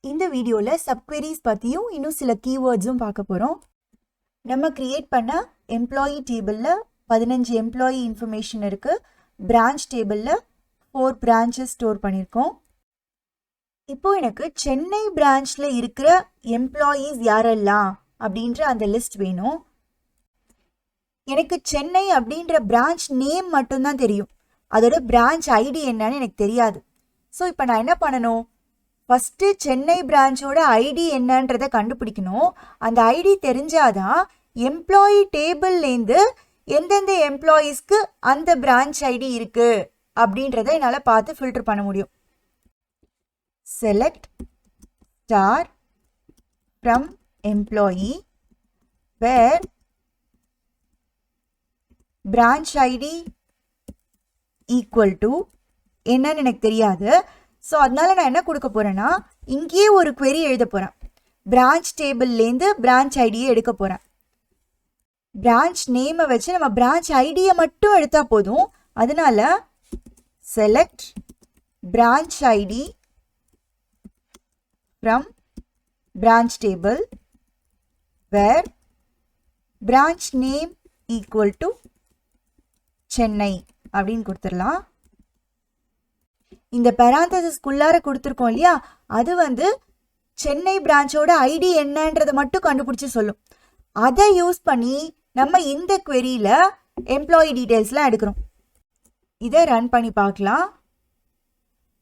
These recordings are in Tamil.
இந்த வீடியோல சப்குவெரிஸ் பத்தியும் இன்னும் சில கீவேர்ட்ஸும் பார்க்க போறோம். நம்ம கிரியேட் பண்ண எம்ப்ளாயி டேபிள்ல 15 எம்ப்ளாயி இன்ஃபர்மேஷன் இருக்கு. பிரான்ச் டேபிள்ல 4 பிரான்ச்சஸ் ஸ்டோர் பண்ணியிருக்கோம். இப்போ எனக்கு சென்னை பிரான்ச்ல இருக்கிற எம்ப்ளாயீஸ் யாரெல்லாம் அப்படின்ற அந்த லிஸ்ட் வேணும். எனக்கு சென்னை அப்படின்ற பிரான்ச் நேம் மட்டும்தான் தெரியும். அதோட பிரான்ச் ஐடி என்னன்னு எனக்கு தெரியாது. ஸோ இப்போ நான் என்ன பண்ணணும்? ஃபஸ்ட்டு சென்னை பிரான்ச்சோட ஐடி என்னன்றதை கண்டுபிடிக்கணும். அந்த ஐடி தெரிஞ்சாதான் எம்ப்ளாயி டேபிள்லேருந்து எந்தெந்த எம்ப்ளாயீஸ்க்கு அந்த பிரான்ச் ஐடி இருக்கு அப்படின்றத என்னால் பார்த்து ஃபில்டர் பண்ண முடியும். Select star from employee where branch ID equal to என்னன்னு எனக்கு தெரியாது. ஸோ அதனால நான் என்ன கொடுக்க போகிறேன்னா, இங்கேயே ஒரு query எழுத போகிறேன். பிரான்ச் டேபிள்லேருந்து பிரான்ச் ஐடியை எடுக்க போகிறேன். பிரான்ச் நேமை வச்சு நம்ம பிரான்ச் ஐடியை மட்டும் எடுத்தால் போதும். அதனால select branch ID from branch table where branch name equal to Chennai அப்படின்னு கொடுத்துடலாம். இந்த பெராந்தசிஸ்குள்ளார கொடுத்துருக்கோம் இல்லையா, அது சென்னை பிரான்ச்சோட ஐடி என்னன்றதை மட்டும் கண்டுபிடிச்சி சொல்லும். அதை யூஸ் பண்ணி நம்ம இந்த queryல எம்ப்ளாயி டீட்டெயில்ஸ்லாம் எடுக்கிறோம். இதை ரன் பண்ணி பார்க்கலாம்.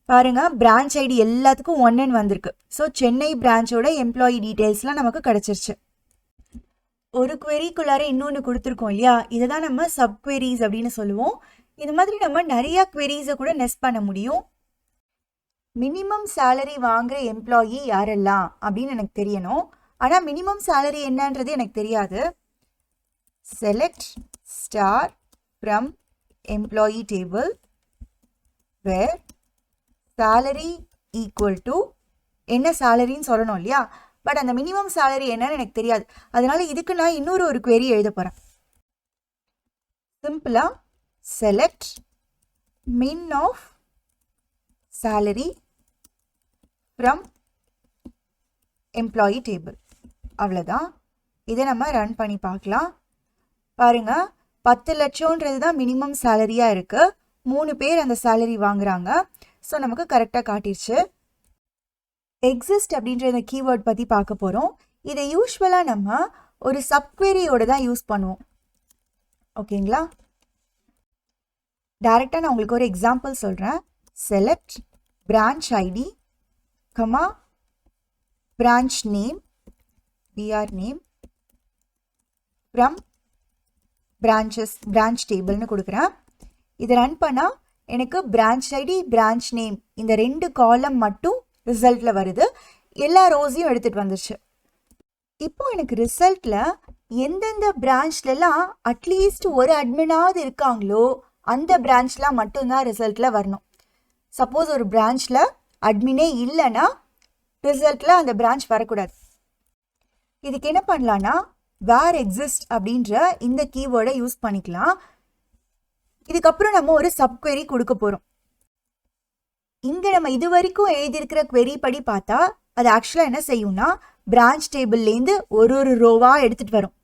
பாருங்க, பிரான்ச் ஐடி எல்லாத்துக்கும் 1 வந்திருக்கு. ஸோ சென்னை பிரான்ச்சோட எம்ப்ளாயி டீட்டெயில்ஸ்லாம் நமக்கு கிடைச்சிருச்சு. ஒரு queryக்குள்ளார இன்னொன்று கொடுத்துருக்கோம் இல்லையா, இதை தான் நம்ம சப்குவெரிஸ் அப்படின்னு சொல்லுவோம். இது மாதிரி நம்ம நிறைய queries-ஐ கூட நெஸ்ட் பண்ண முடியும். மினிமம் சேலரி வாங்குற எம்ப்ளாயி யாரெல்லாம் அப்படின்னு எனக்கு தெரியணும். ஆனால் மினிமம் சேலரி என்னன்றது எனக்கு தெரியாது. Select star from employee table where salary equal to என்ன சேலரின்னு சொல்லணும் இல்லையா, பட் அந்த மினிமம் சேலரி என்னன்னு எனக்கு தெரியாது. அதனால இதுக்கு நான் இன்னொரு query எழுத போகிறேன். சிம்பிளாக select min of salary from employee table. அவ்வளோதான். இதை நம்ம ரன் பண்ணி பார்க்கலாம். பாருங்க, 10 லட்சம்ன்றது தான் மினிமம் சேலரியாக இருக்கு. 3 பேர் அந்த சேலரி வாங்குறாங்க. ஸோ நமக்கு கரெக்டாக காட்டிடுச்சு. எக்ஸிஸ்ட் அப்படின்ற இந்த கீவேர்ட் பற்றி பார்க்க போகிறோம். இதை யூஸ்வலாக நம்ம ஒரு சப்குவெரியோட தான் யூஸ் பண்ணுவோம். ஓகேங்களா? டைரெக்டாக நான் உங்களுக்கு ஒரு எக்ஸாம்பிள் சொல்கிறேன். Select branch ID comma branch name BR name from branch டேபிள்னு கொடுக்குறேன். இதை ரன் பண்ணால் எனக்கு பிரான்ச் ஐடி பிரான்ச் நேம் இந்த 2 காலம் மட்டும் ரிசல்ட்டில் வருது. எல்லா ரோஸையும் எடுத்துகிட்டு வந்துருச்சு. இப்போ எனக்கு ரிசல்ட்டில் எந்தெந்த பிரான்ச்லலாம் அட்லீஸ்ட் ஒரு அட்மினாவது இருக்காங்களோ அந்த பிரான்ச்லாம் மட்டும்தான் ரிசல்ட்டில் வரணும். சப்போஸ் ஒரு பிரான்ச்சில் அட்மினே இல்லைன்னா ரிசல்ட்டில் அந்த பிரான்ச் வரக்கூடாது. இதுக்கு என்ன பண்ணலான்னா, வேர் எக்ஸிஸ்ட் அப்படின்ற இந்த கீவேர்டை யூஸ் பண்ணிக்கலாம். இதுக்கப்புறம் நம்ம ஒரு சப்குவெரி கொடுக்க போகிறோம். இங்கே நம்ம இது வரைக்கும் எழுதியிருக்கிற query படி பார்த்தா அது ஆக்சுவலாக என்ன செய்யும்னா, பிரான்ச் டேபிள்லேருந்து ஒரு ரோவாக எடுத்துகிட்டு வரும்.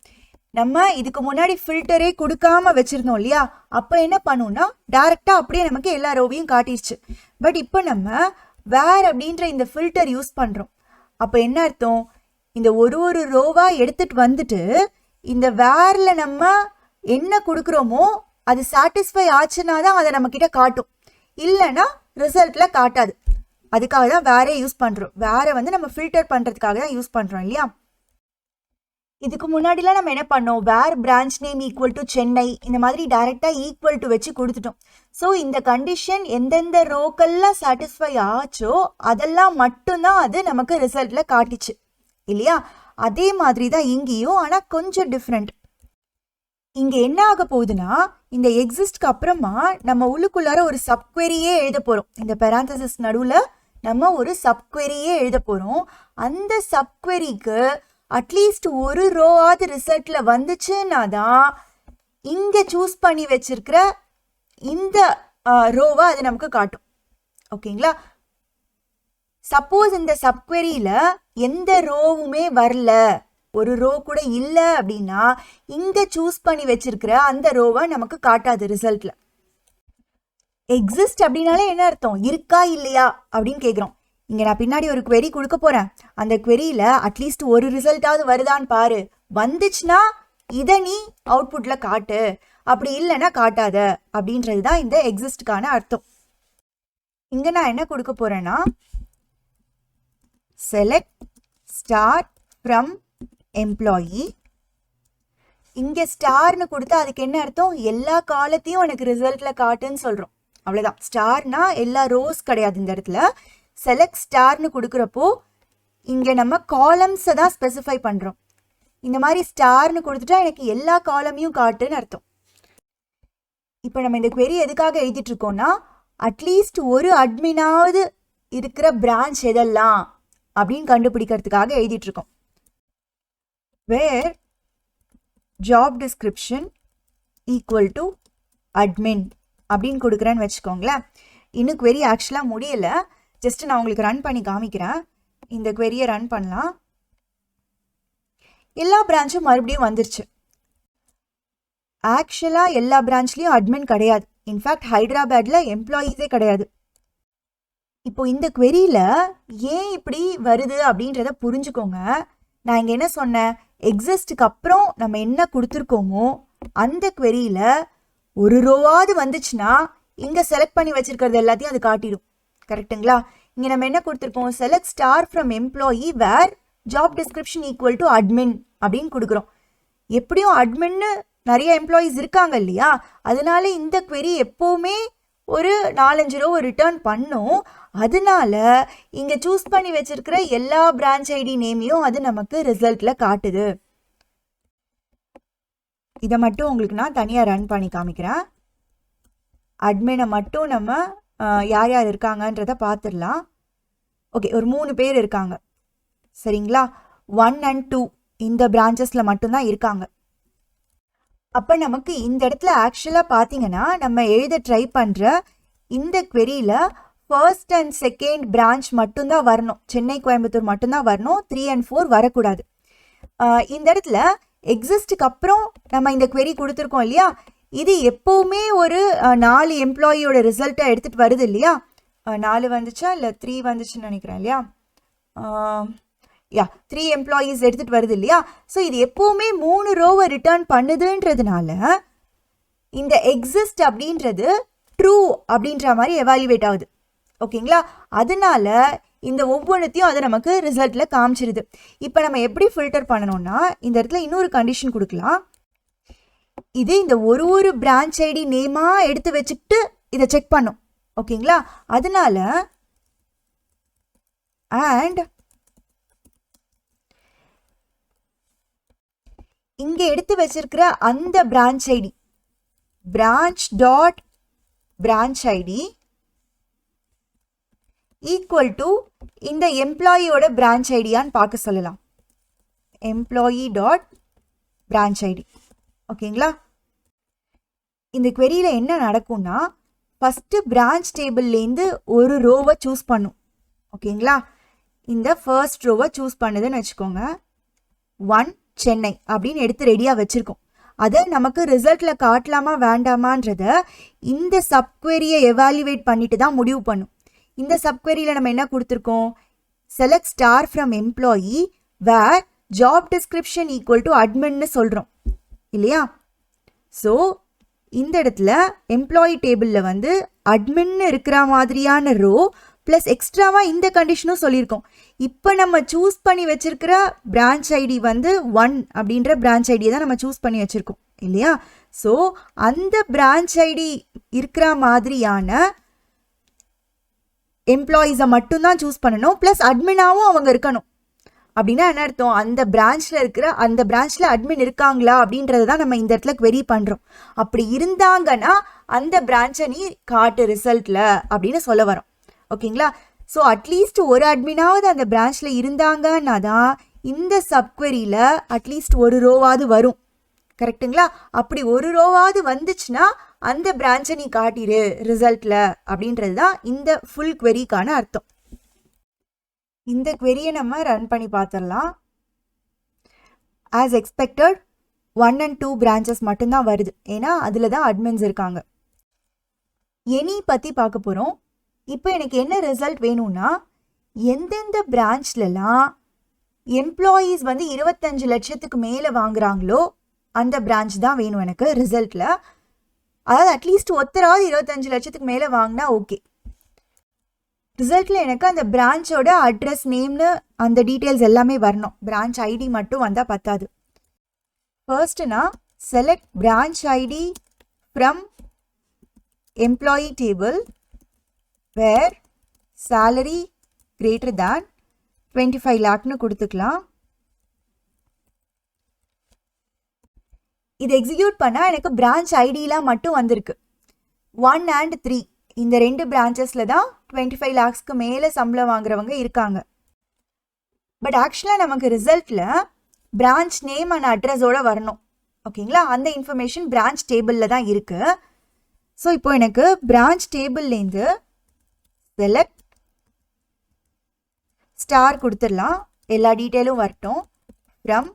நம்ம இதுக்கு முன்னாடி ஃபில்டரே கொடுக்காம வச்சுருந்தோம் இல்லையா, அப்போ என்ன பண்ணுவோம்னா டேரெக்டாக அப்படியே நமக்கு எல்லா ரோவையும் காட்டிடுச்சு. பட் இப்போ நம்ம வேர் அப்படின்ற இந்த ஃபில்டர் யூஸ் பண்ணுறோம். அப்போ என்ன அர்த்தம்? இந்த ஒரு ரோவாக எடுத்துகிட்டு வந்துட்டு இந்த வேரில் நம்ம என்ன கொடுக்குறோமோ அது சாட்டிஸ்ஃபை ஆச்சுன்னா தான் அதை நம்மக்கிட்ட காட்டும். இல்லைன்னா ரிசல்ட்டில் காட்டாது. அதுக்காக தான் வேரே யூஸ் பண்ணுறோம். வேரை நம்ம ஃபில்டர் பண்ணுறதுக்காக தான் யூஸ் பண்ணுறோம் இல்லையா. இதுக்கு முன்னாடிலாம் நம்ம என்ன பண்ணோம், where branch name equal to Chennai இந்த மாதிரி டைரெக்டாக ஈக்குவல் டு வச்சு கொடுத்துட்டோம். ஸோ இந்த கண்டிஷன் எந்தெந்த ரோக்கெல்லாம் சாட்டிஸ்ஃபை ஆச்சோ அதெல்லாம் மட்டும்தான் அது நமக்கு ரிசல்ட்டில் காட்டிச்சு இல்லையா. அதே மாதிரி தான் இங்கேயும், ஆனால் கொஞ்சம் டிஃப்ரெண்ட். இங்கே என்ன ஆக போகுதுன்னா, இந்த எக்ஸிஸ்ட்க்கு அப்புறமா நம்ம உள்ளுக்குள்ளார ஒரு சப்குவெரியே எழுத போகிறோம். இந்த பெராந்தசிஸ் நடுவில் நம்ம ஒரு சப்குவெரியே எழுத போகிறோம். அந்த சப்குவெரிக்கு அட்லீஸ்ட் ஒரு ரோவாவது ரிசல்ட்டில் வந்துச்சுன்னா தான் இங்கே சூஸ் பண்ணி வச்சிருக்கிற இந்த ரோவை அது நமக்கு காட்டும். ஓகேங்களா? சப்போஸ் இந்த சப்குவெரியில எந்த ரோவுமே வரல, ஒரு ரோ கூட இல்லை அப்படின்னா இங்க சூஸ் பண்ணி வச்சிருக்கிற அந்த ரோவை நமக்கு காட்டாது ரிசல்ட்ல. எக்ஸிஸ்ட் அப்படின்னாலே என்ன அர்த்தம்? இருக்கா இல்லையா அப்படின்னு கேட்குறோம். இங்க நான் பின்னாடி ஒரு query கொடுக்க போறேன். அந்த queryல அட்லீஸ்ட் ஒரு ரிசல்ட்டாவது வருதான்னு பாரு. வந்துச்சுன்னா இதை நீ அவுட்புட்ல காட்டு, அப்படி இல்லைன்னா காட்டாத அப்படின்றது தான் இந்த எக்ஸிஸ்டுக்கான அர்த்தம். இங்க நான் என்ன கொடுக்க போறேன்னா செலக்ட் ஸ்டார் ஃப்ரம் எம்ப்ளாயி. இங்க ஸ்டார்னு கொடுத்தா அதுக்கு என்ன அர்த்தம்? எல்லா காலத்தையும் எனக்கு ரிசல்ட்ல காட்டுன்னு சொல்றோம். அவ்வளவுதான். ஸ்டார்னா எல்லா ரோஸ் கிடையாது இந்த இடத்துல. செலக்ட் ஸ்டார்னு கொடுக்குறப்போ இங்க நம்ம காலம்ஸை தான் ஸ்பெசிஃபை பண்றோம். இந்த மாதிரி ஸ்டார்னு கொடுத்துட்டா எனக்கு எல்லா காலமையும் காட்டுன்னு அர்த்தம். இப்போ நம்ம இந்த query எதுக்காக எழுதிட்டு இருக்கோம்னா அட்லீஸ்ட் ஒரு அட்மினாவது இருக்கிற பிரான்ச் எதெல்லாம் அப்படின்னு கண்டுபிடிக்கிறதுக்காக எழுதிட்டு இருக்கோம். Where job description equal to admin அப்படின்னு கொடுக்குறேன்னு வச்சுக்கோங்களேன். இன்னும் query ஆக்சுவலாக முடியல. ஜஸ்ட் நான் உங்களுக்கு ரன் பண்ணி காமிக்கிறேன். இந்த queryயை ரன் பண்ணலாம். எல்லா பிரான்ச்சும் மறுபடியும் வந்துருச்சு. ஆக்சுவலாக எல்லா பிரான்ச்லேயும் அட்மின் கிடையாது. இன்ஃபேக்ட் ஹைதராபாத்ல எம்ப்ளாயீஸே கிடையாது. இப்போ இந்த queryல ஏன் இப்படி வருது அப்படின்றத புரிஞ்சுக்கோங்க. நான் இங்கே என்ன சொன்னேன்? எக்ஸிஸ்டுக்கு அப்புறம் நம்ம என்ன கொடுத்துருக்கோமோ அந்த queryல ஒரு ரோவாவது வந்துச்சுன்னா இங்கே செலக்ட் பண்ணி வச்சிருக்கிறது எல்லாத்தையும் அது காட்டிடும். கரெக்டுங்களா? இங்கே நம்ம என்ன கொடுத்துருக்கோம்? Select star from employee where job description equal to admin அப்படின்னு கொடுக்குறோம். எப்படியும் அட்மின்னு நிறைய எம்ப்ளாயீஸ் இருக்காங்க இல்லையா? அதனால இந்த query எப்போவுமே ஒரு 4-5 ரோ ரிட்டர்ன் பண்ணும். அதனால இங்கே சூஸ் பண்ணி வச்சிருக்கிற எல்லா பிரான்ச் ஐடி நேமையும் அது நமக்கு ரிசல்ட்ல காட்டுது. இதை மட்டும் உங்களுக்கு நான் தனியாக ரன் பண்ணி காமிக்கிறேன். அட்மினை மட்டும் நம்ம யார் யார் இருக்காங்கன்றதை பார்த்துடலாம். ஓகே, ஒரு 3 பேர் இருக்காங்க. சரிங்களா? 1 and 2 இந்த பிரான்ச்சஸில் மட்டும்தான் இருக்காங்க. அப்போ நமக்கு இந்த இடத்துல ஆக்சுவலாக பார்த்தீங்கன்னா நம்ம எழுத ட்ரை பண்ணுற இந்த queryல ஃபர்ஸ்ட் அண்ட் செகண்ட் பிரான்ச் மட்டும்தான் வரணும். சென்னை கோயம்புத்தூர் மட்டும்தான் வரணும். 3 and 4 வரக்கூடாது. இந்த இடத்துல எக்ஸிஸ்டுக்கு அப்புறம் நம்ம இந்த query கொடுத்துருக்கோம் இல்லையா? இது எப்போவுமே ஒரு 4 எம்ப்ளாயியோட ரிசல்ட்டை எடுத்துகிட்டு வருது இல்லையா? 4 வந்துச்சா இல்லை 3 வந்துச்சுன்னு நினைக்கிறேன் இல்லையா? 3 எம்ப்ளாயீஸ் எடுத்துகிட்டு வருது இல்லையா? ஸோ இது எப்போவுமே 3 ரோவை ரிட்டர்ன் பண்ணுதுன்றதுனால இந்த எக்ஸிஸ்ட் அப்படின்றது ட்ரூ அப்படின்ற மாதிரி எவாலுவேட் ஆகுது. ஓகேங்களா? அதனால இந்த ஒவ்வொன்றத்தையும் அது நமக்கு ரிசல்ட்டில் காமிச்சிருது. இப்போ நம்ம எப்படி ஃபில்டர் பண்ணணும்னா இந்த இடத்துல இன்னொரு கண்டிஷன் கொடுக்கலாம். இது இந்த ஒரு பிரான்ச் ஐடி நேமாக எடுத்து வச்சுக்கிட்டு இதை செக் பண்ணும். ஓகேங்களா? அதனால அண்ட் இங்கே எடுத்து வச்சிருக்கிற அந்த branch ID branch dot branch ID equal to இந்த எம்ப்ளாயியோட பிரான்ச் ஐடியான்னு பார்க்க சொல்லலாம். Employee dot branch ID. ஓகேங்களா? இந்த queryல என்ன நடக்கும்னா ஃபஸ்ட்டு பிரான்ச் டேபிள்லேருந்து ஒரு ரோவை சூஸ் பண்ணும். ஓகேங்களா? இந்த ஃபர்ஸ்ட் ரோவை சூஸ் பண்ணுதுன்னு வச்சுக்கோங்க. 1 சென்னை அப்படின்னு எடுத்து ரெடியாக வச்சுருக்கோம். அதை நமக்கு ரிசல்ட்டில் காட்டலாமா வேண்டாமான்றத இந்த சப்குவெரியை எவாலுவேட் பண்ணிட்டு தான் முடிவு பண்ணும். இந்த சப்குவெரியில் நம்ம என்ன கொடுத்துருக்கோம்? Select star from employee where job description equal to அட்மின்னு சொல்கிறோம் இல்லையா? ஸோ இந்த இடத்துல எம்ப்ளாயி டேபிளில் வந்து அட்மின்னு இருக்கிற மாதிரியான ரோ ப்ளஸ் எக்ஸ்ட்ராவாக இந்த கண்டிஷனும் சொல்லியிருக்கோம். இப்போ நம்ம சூஸ் பண்ணி வச்சிருக்கிற பிரான்ச் ஐடி வந்து 1 அப்படின்ற பிரான்ச் ஐடியை தான் நம்ம சூஸ் பண்ணி வச்சுருக்கோம் இல்லையா? ஸோ அந்த பிரான்ச் ஐடி இருக்கிற மாதிரியான எம்ப்ளாயீஸை மட்டும்தான் சூஸ் பண்ணணும். ப்ளஸ் அட்மினாவும் அவங்க இருக்கணும். அப்படின்னா என்ன அர்த்தம்? அந்த பிரான்ச்சில் அட்மின் இருக்காங்களா அப்படின்றத தான் நம்ம இந்த இடத்துல query பண்ணுறோம். அப்படி இருந்தாங்கன்னா அந்த பிரான்ச்சை நீ காட்டு ரிசல்ட்டில் அப்படின்னு சொல்ல வரோம். ஓகேங்களா? ஸோ அட்லீஸ்ட் ஒரு அட்மினாவது அந்த பிரான்ச்சில் இருந்தாங்கன்னா தான் இந்த சப்குவெரியில் அட்லீஸ்ட் ஒரு ரோவாவது வரும். கரெக்டுங்களா? அப்படி ஒரு ரோவாவது வந்துச்சுன்னா அந்த பிரான்ச்சை நீ காட்டிடு ரிசல்ட்டில் அப்படின்றது தான் இந்த ஃபுல் queryக்கான அர்த்தம். இந்த query நம்ம ரன் பண்ணி பார்த்துடலாம். As expected 1 and 2 branches மட்டும்தான் வருது. ஏன்னா அதில் தான் அட்மின்ஸ் இருக்காங்க. எனி பற்றி பார்க்க போகிறோம். இப்போ எனக்கு என்ன ரிசல்ட் வேணும்னா எந்தெந்த பிரான்ச்லலாம் எம்ப்ளாயீஸ் வந்து 25 லட்சத்துக்கு மேலே வாங்குறாங்களோ அந்த பிரான்ச் தான் வேணும் எனக்கு ரிசல்ட்டில். அதாவது அட்லீஸ்ட் ஒருத்தராவது 25 லட்சத்துக்கு மேலே வாங்கினா ஓகே. ரிசல்ட்டில் எனக்கு அந்த பிரான்ச்சோட அட்ரஸ் நேம்னு அந்த டீட்டெயில்ஸ் எல்லாமே வரணும். பிரான்ச் ஐடி மட்டும் வந்தால் பத்தாது. ஃபர்ஸ்ட் நான் select branch ID from employee table where salary greater than 25 lakhன்னு கொடுத்துக்கலாம். இது எக்ஸிக்யூட் பண்ணால் எனக்கு பிரான்ச் ஐடியெலாம் மட்டும் வந்திருக்கு. 1 and 3 இந்த 2 பிரான்ச்சஸில் தான் 25 lakhsக்கு மேலே சம்பளம் வாங்குறவங்க இருக்காங்க. பட் ஆக்சுவலாக நமக்கு ரிசல்ட்டில் பிரான்ச் நேம் அண்ட் அட்ரஸோடு வரணும். ஓகேங்களா? அந்த இன்ஃபர்மேஷன் பிரான்ச் டேபிளில் தான் இருக்குது. ஸோ இப்போ எனக்கு பிரான்ச் டேபிள்லேருந்து செலக்ட் ஸ்டார் கொடுத்துடலாம். எல்லா டீட்டெயிலும் வரட்டும். ஃப்ரம்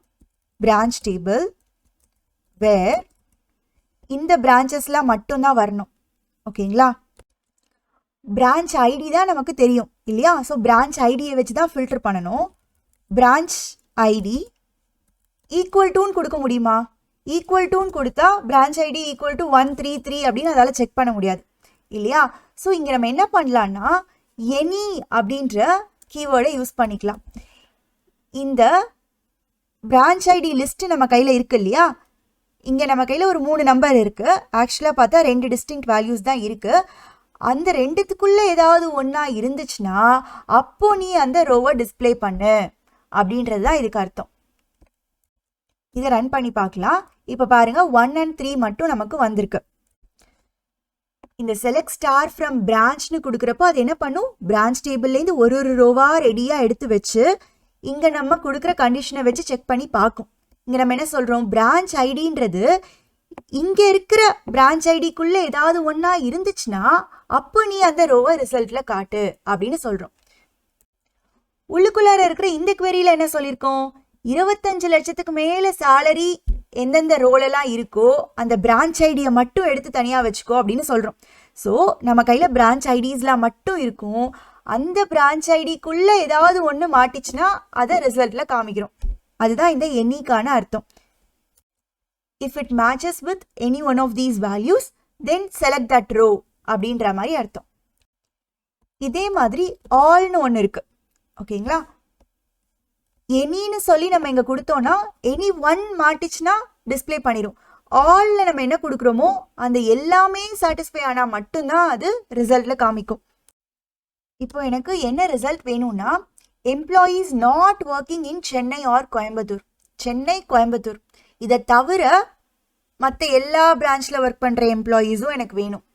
பிரான்ச் டேபிள் வேர் இந்த பிரான்ச்சஸ்லாம் மட்டும்தான் வரணும். ஓகேங்களா? பிரான்ச் ஐடி தான் நமக்கு தெரியும் இல்லையா? ஸோ பிரான்ச் ஐடியை வச்சு தான் ஃபில்டர் பண்ணணும். பிரான்ச் ஐடி ஈக்குவல் டூன்னு கொடுக்க முடியுமா? ஈக்குவல் டூன்னு கொடுத்தா பிரான்ச் ஐடி ஈக்குவல் டு 133 அப்படின்னு அதால் செக் பண்ண முடியாது இல்லையா? ஸோ இங்கே நம்ம என்ன பண்ணலான்னா எனி அப்படின்ற கீவேர்டை யூஸ் பண்ணிக்கலாம். இந்த பிரான்ச் ஐடி லிஸ்ட்டு நம்ம கையில் இருக்குது இல்லையா? இங்கே நம்ம கையில் ஒரு 3 நம்பர் இருக்குது. ஆக்சுவலாக பார்த்தா 2 டிஸ்டிங்க்ட் வேல்யூஸ் தான் இருக்குது. அந்த ரெண்டுத்துக்குள்ளே ஏதாவது ஒன்றா இருந்துச்சுன்னா அப்போ நீ அந்த ரோவை டிஸ்பிளே பண்ணு அப்படின்றது தான் இதுக்கு அர்த்தம். இதை ரன் பண்ணி பார்க்கலாம். இப்போ பாருங்கள் 1 and 3 மட்டும் நமக்கு வந்திருக்கு. இந்த செலக்ட் ஸ்டார் ஃப்ரம் பிரான்ச்னு கொடுக்குறப்போ அது என்ன பண்ணும்? பிரான்ச் டேபிள்லேருந்து ஒரு ரோவாக ரெடியாக எடுத்து வச்சு இங்கே நம்ம கொடுக்குற கண்டிஷனை வச்சு செக் பண்ணி பார்க்கும். இங்கே நம்ம என்ன சொல்கிறோம்? பிரான்ச் ஐடின்றது இங்கே இருக்கிற பிரான்ச் ஐடிக்குள்ளே ஏதாவது ஒன்றா இருந்துச்சுன்னா அப்போ நீ அந்த ரோவை ரிசல்ட்டில் காட்டு அப்படின்னு சொல்கிறோம். உள்ளுக்குள்ளார இருக்கிற இந்த queryல என்ன சொல்லியிருக்கோம்? 25 லட்சத்துக்கு மேலே சேலரி எந்தெந்த ரோலெல்லாம் இருக்கோ அந்த பிரான்ச் ஐடியை மட்டும் எடுத்து தனியாக வச்சுக்கோ அப்படின்னு சொல்கிறோம். ஸோ நம்ம கையில் பிரான்ச் ஐடிஸ்லாம் மட்டும் இருக்கும். அந்த பிரான்ச் ஐடிக்குள்ளே ஏதாவது ஒன்று மாட்டிச்சுன்னா அதை ரிசல்ட்டில் காமிக்கிறோம். அதுதான் இந்த எண்ணிக்கான அர்த்தம். If it matches with any one of these values then select that row அப்படின்ற மாதிரி அர்த்தம். இதே மாதிரி ஆல்னு ஒன்று இருக்குது. ஓகேங்களா? எனின்னு சொல்லி நம்ம இங்கே கொடுத்தோன்னா எனி ஒன் மாட்டிச்சுன்னா டிஸ்பிளே பண்ணிடும். ஆலில் நம்ம என்ன கொடுக்குறோமோ அந்த எல்லாமே சாட்டிஸ்ஃபை ஆனால் மட்டும்தான் அது ரிசல்ட்டில் காமிக்கும். இப்போ எனக்கு என்ன ரிசல்ட் வேணும்னா employees not working in Chennai or Coimbatore. Chennai, Coimbatore இதை தவிர மற்ற எல்லா பிரான்ச்சில் ஒர்க் பண்ணுற எம்ப்ளாயீஸும் எனக்கு வேணும்.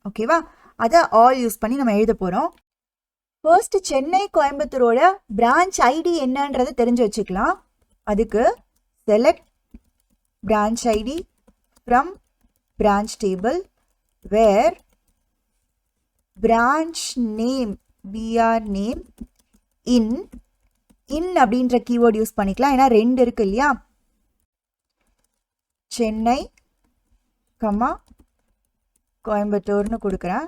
ஓகேவா? அதை ஆல் யூஸ் பண்ணி நம்ம எழுத போகிறோம். ஃபர்ஸ்ட் சென்னை, கோயம்புத்தூரோட பிரான்ச் ஐடி என்னன்றதை தெரிஞ்சு வச்சுக்கலாம். அதுக்கு select branch ID from branch table where branch name BR name in அப்படின்ற கீவேர்ட் யூஸ் பண்ணிக்கலாம். ஏன்னா 2 இருக்கு இல்லையா? சென்னை கமா கோயம்புத்தூர்னு கொடுக்குறேன்.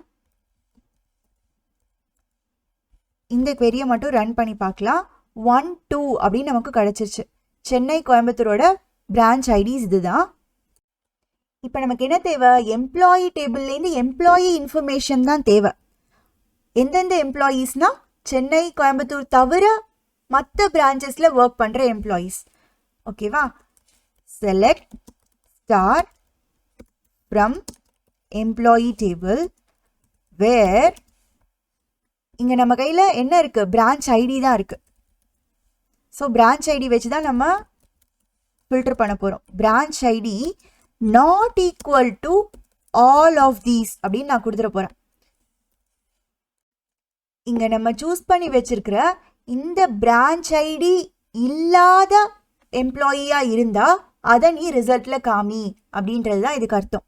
இந்த queryயை மட்டும் ரன் பண்ணி பார்க்கலாம். 1, 2 அப்படின்னு நமக்கு கிடச்சிருச்சு. சென்னை, கோயம்புத்தூரோட பிரான்ச் ஐடிஸ் இதுதான். இப்போ நமக்கு என்ன தேவை? எம்ப்ளாயி டேபிள்லேருந்து எம்ப்ளாயி இன்ஃபர்மேஷன் தான் தேவை. எந்தெந்த எம்ப்ளாயீஸ்னால் சென்னை, கோயம்புத்தூர் தவிர மற்ற பிரான்ச்சஸில் ஒர்க் பண்ணுற எம்ப்ளாயீஸ். ஓகேவா? Select star from employee table where இங்கே நம்ம கையில் என்ன இருக்குது? பிரான்ச் ஐடி தான் இருக்குது. ஸோ பிரான்ச் ஐடி வச்சு தான் நம்ம ஃபில்டர் பண்ண போகிறோம். Branch ID not equal to all of these அப்படின்னு நான் கொடுத்துட போகிறேன். இங்கே நம்ம சூஸ் பண்ணி வச்சிருக்கிற இந்த பிரான்ச் ஐடி இல்லாத எம்ப்ளாயியாக இருந்தால் அதை நீ ரிசல்ட்டில் காமி அப்படின்றது தான் இதுக்கு அர்த்தம்.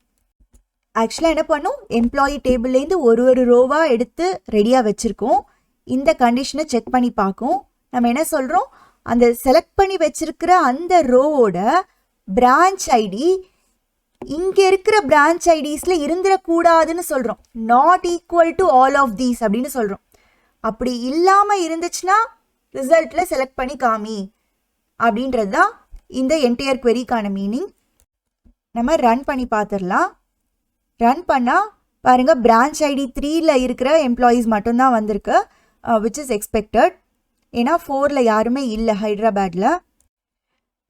ஆக்சுவலாக என்ன பண்ணும்? எம்ப்ளாயி டேபிள்லேருந்து ஒரு ரோவாக எடுத்து ரெடியாக வச்சுருக்கோம். இந்த கண்டிஷனை செக் பண்ணி பார்க்கும். நம்ம என்ன சொல்கிறோம், அந்த செலக்ட் பண்ணி வச்சிருக்கிற அந்த ரோவோட பிரான்ச் ஐடி இங்கே இருக்கிற பிரான்ச் ஐடிஸில் இருந்துடக்கூடாதுன்னு சொல்கிறோம். Not equal to all of these அப்படின்னு சொல்கிறோம். அப்படி இல்லாமல் இருந்துச்சுன்னா ரிசல்ட்டில் செலக்ட் பண்ணி காமி அப்படின்றது தான் இந்த என்டையர் queryக்கான மீனிங். நம்ம ரன் பண்ணி பார்த்துடலாம். ரன் பண்ணால் பாருங்கள், பிரான்ச் ஐடி 3ல் இருக்கிற எம்ப்ளாயீஸ் மட்டும்தான் வந்திருக்கு, விச் இஸ் எக்ஸ்பெக்டட். ஏன்னா 4ல் யாருமே இல்லை ஹைதராபாத்தில்.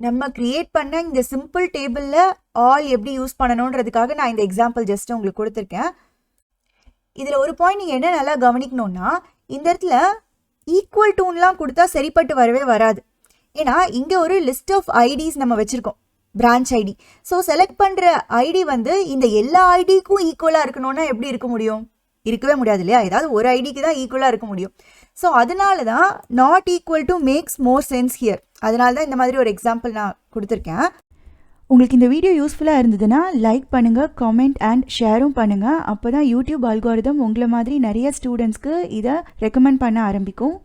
நம்ம க்ரியேட் பண்ண இந்த சிம்பிள் டேபிளில் ஆல் எப்படி யூஸ் பண்ணணுன்றதுக்காக நான் இந்த எக்ஸாம்பிள் ஜஸ்ட் உங்களுக்கு கொடுத்துருக்கேன். இதில் ஒரு பாயிண்ட் நீங்கள் என்ன நல்லா கவனிக்கணும்னா, இந்த இடத்துல ஈக்குவல் டூன்லாம் கொடுத்தா சரிப்பட்டு வரவே வராது. ஏன்னா இங்கே ஒரு லிஸ்ட் ஆஃப் ஐடிஸ் நம்ம வச்சுருக்கோம், பிரான்ச் ஐடி. ஸோ செலக்ட் பண்ணுற ஐடி வந்து இந்த எல்லா ஐடிக்கும் ஈக்குவலாக இருக்கணும்னா எப்படி இருக்க முடியும்? இருக்கவே முடியாது இல்லையா? ஏதாவது ஒரு ஐடிக்கு தான் ஈக்குவலாக இருக்க முடியும். ஸோ அதனால தான் not equal to maths more sense here. அதனால தான் இந்த மாதிரி ஒரு எக்ஸாம்பிள் நான் கொடுத்துருக்கேன். உங்களுக்கு இந்த வீடியோ யூஸ்ஃபுல்லாக இருந்ததுன்னா லைக் பண்ணுங்கள், கமெண்ட் அண்ட் ஷேரும் பண்ணுங்கள். அப்போ தான் யூடியூப் அல்காரிதம் உங்களை மாதிரி நிறைய ஸ்டூடெண்ட்ஸ்க்கு இதை ரெக்கமெண்ட் பண்ண ஆரம்பிக்கும்.